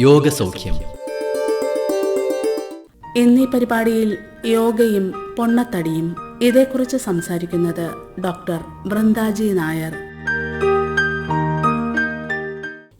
യോഗസൗഖ്യം. എന്നീ പരിപാടിയിൽ യോഗയും പൊണ്ണത്തടിയും ഇതേക്കുറിച്ച് സംസാരിക്കുന്നത് ഡോക്ടർ വൃന്ദാജി നായർ.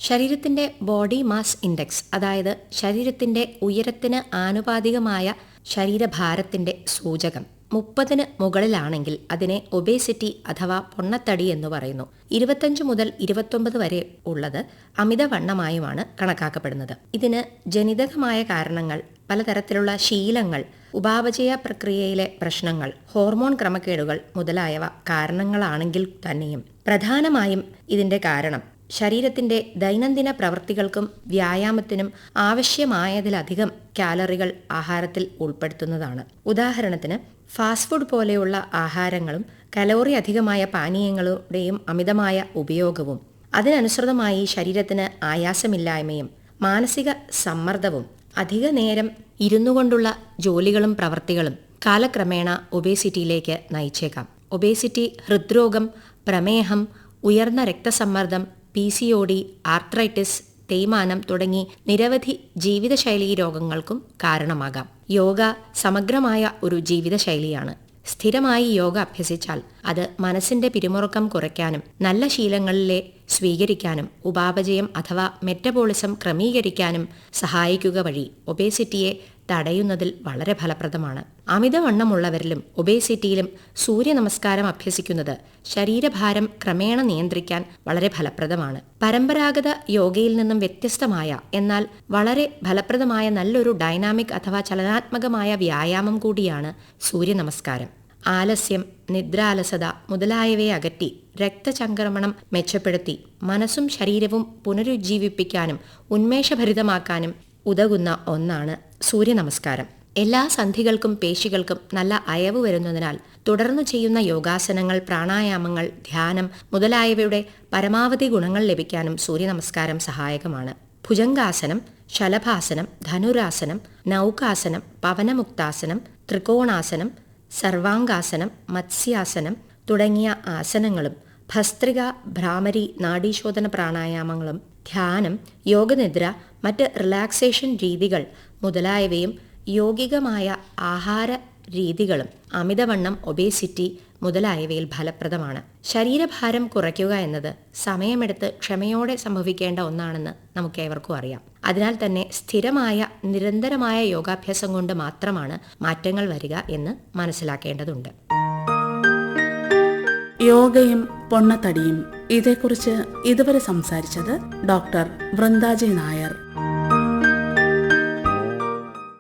ശരീരത്തിൻ്റെ ബോഡി മാസ് ഇൻഡെക്സ്, അതായത് ശരീരത്തിൻ്റെ ഉയരത്തിന് ആനുപാതികമായ ശരീരഭാരത്തിൻ്റെ സൂചകം 30 മുകളിലാണെങ്കിൽ അതിനെ ഒബേസിറ്റി അഥവാ പൊണ്ണത്തടി എന്ന് പറയുന്നു. 25 മുതൽ 29 വരെ ഉള്ളത് അമിതവണ്ണമായുമാണ് കണക്കാക്കപ്പെടുന്നത്. ഇതിന് ജനിതകമായ കാരണങ്ങൾ, പലതരത്തിലുള്ള ശീലങ്ങൾ, ഉപാപചയ പ്രക്രിയയിലെ പ്രശ്നങ്ങൾ, ഹോർമോൺ ക്രമക്കേടുകൾ മുതലായവ കാരണങ്ങളാണെങ്കിൽ തന്നെയും പ്രധാനമായും ഇതിൻ്റെ കാരണം ശരീരത്തിൻ്റെ ദൈനംദിന പ്രവൃത്തികൾക്കും വ്യായാമത്തിനും ആവശ്യമായതിലധികം കാലറികൾ ആഹാരത്തിൽ ഉൾപ്പെടുത്തുന്നതാണ്. ഉദാഹരണത്തിന് ഫാസ്റ്റ് ഫുഡ് പോലെയുള്ള ആഹാരങ്ങളും കലോറി അധികമായ പാനീയങ്ങളുടെയും അമിതമായ ഉപയോഗവും അതിനനുസൃതമായി ശരീരത്തിന് ആയാസമില്ലായ്മയും മാനസിക സമ്മർദ്ദവും അധിക നേരം ഇരുന്നുകൊണ്ടുള്ള ജോലികളും പ്രവൃത്തികളും കാലക്രമേണ ഒബേസിറ്റിയിലേക്ക് നയിച്ചേക്കാം. ഒബേസിറ്റി ഹൃദ്രോഗം, പ്രമേഹം, ഉയർന്ന രക്തസമ്മർദ്ദം, PCOD, ആർത്രൈറ്റിസ്, തേയ്മാനം തുടങ്ങി നിരവധി ജീവിതശൈലീ രോഗങ്ങൾക്കും കാരണമാകാം. യോഗ സമഗ്രമായ ഒരു ജീവിതശൈലിയാണ്. സ്ഥിരമായി യോഗ അഭ്യസിച്ചാൽ അത് മനസ്സിന്റെ പിരിമുറുക്കം കുറയ്ക്കാനും നല്ല ശീലങ്ങളിലെ സ്വീകരിക്കാനും ഉപാപചയം അഥവാ മെറ്റബോളിസം ക്രമീകരിക്കാനും സഹായിക്കുക വഴി ഒബേസിറ്റിയെ തടയുന്നതിൽ വളരെ ഫലപ്രദമാണ്. അമിതവണ്ണമുള്ളവരിലും ഒബേസിറ്റിയിലും സൂര്യനമസ്കാരം അഭ്യസിക്കുന്നത് ശരീരഭാരം ക്രമേണ നിയന്ത്രിക്കാൻ വളരെ ഫലപ്രദമാണ്. പരമ്പരാഗത യോഗയിൽ നിന്നും വ്യത്യസ്തമായ എന്നാൽ വളരെ ഫലപ്രദമായ നല്ലൊരു ഡൈനാമിക് അഥവാ ചലനാത്മകമായ വ്യായാമം കൂടിയാണ് സൂര്യനമസ്കാരം. ആലസ്യം, നിദ്രാലസത മുതലായവയെ അകറ്റി രക്തചംക്രമണം മെച്ചപ്പെടുത്തി മനസ്സും ശരീരവും പുനരുജ്ജീവിപ്പിക്കാനും ഉന്മേഷഭരിതമാക്കാനും ഉതകുന്ന ഒന്നാണ് സൂര്യനമസ്കാരം. എല്ലാ സന്ധികൾക്കും പേശികൾക്കും നല്ല അയവ് വരുന്നതിനാൽ തുടർന്ന് ചെയ്യുന്ന യോഗാസനങ്ങൾ, പ്രാണായാമങ്ങൾ, ധ്യാനം മുതലായവയുടെ പരമാവധി ഗുണങ്ങൾ ലഭിക്കാനും സൂര്യനമസ്കാരം സഹായകമാണ്. ഭുജംഗാസനം, ശലഭാസനം, ധനുരാസനം, നൗകാസനം, പവനമുക്താസനം, ത്രികോണാസനം, സർവാംഗാസനം, മത്സ്യാസനം തുടങ്ങിയ ആസനങ്ങളും ഭസ്ത്രിക, ഭ്രാമരി, നാഡീശോധന പ്രാണായാമങ്ങളും, ധ്യാനം, യോഗനിദ്ര, മറ്റ് റിലാക്സേഷൻ രീതികൾ മുതലായവയും യോഗികമായ ആഹാര രീതികളും അമിതവണ്ണം, ഒബേസിറ്റി മുതലായവയിൽ ഫലപ്രദമാണ്. ശരീരഭാരം കുറയ്ക്കുക എന്നത് സമയമെടുത്ത് ക്ഷമയോടെ സംഭവിക്കേണ്ട ഒന്നാണെന്ന് നമുക്കേവർക്കും അറിയാം. അതിനാൽ തന്നെ സ്ഥിരമായ നിരന്തരമായ യോഗാഭ്യാസം കൊണ്ട് മാത്രമാണ് മാറ്റങ്ങൾ വരിക എന്ന് മനസ്സിലാക്കേണ്ടതുണ്ട്. യോഗയും പൊണ്ണത്തടിയും ഇതേക്കുറിച്ച് ഇതുവരെ സംസാരിച്ചത് ഡോക്ടർ വൃന്ദാജി നായർ.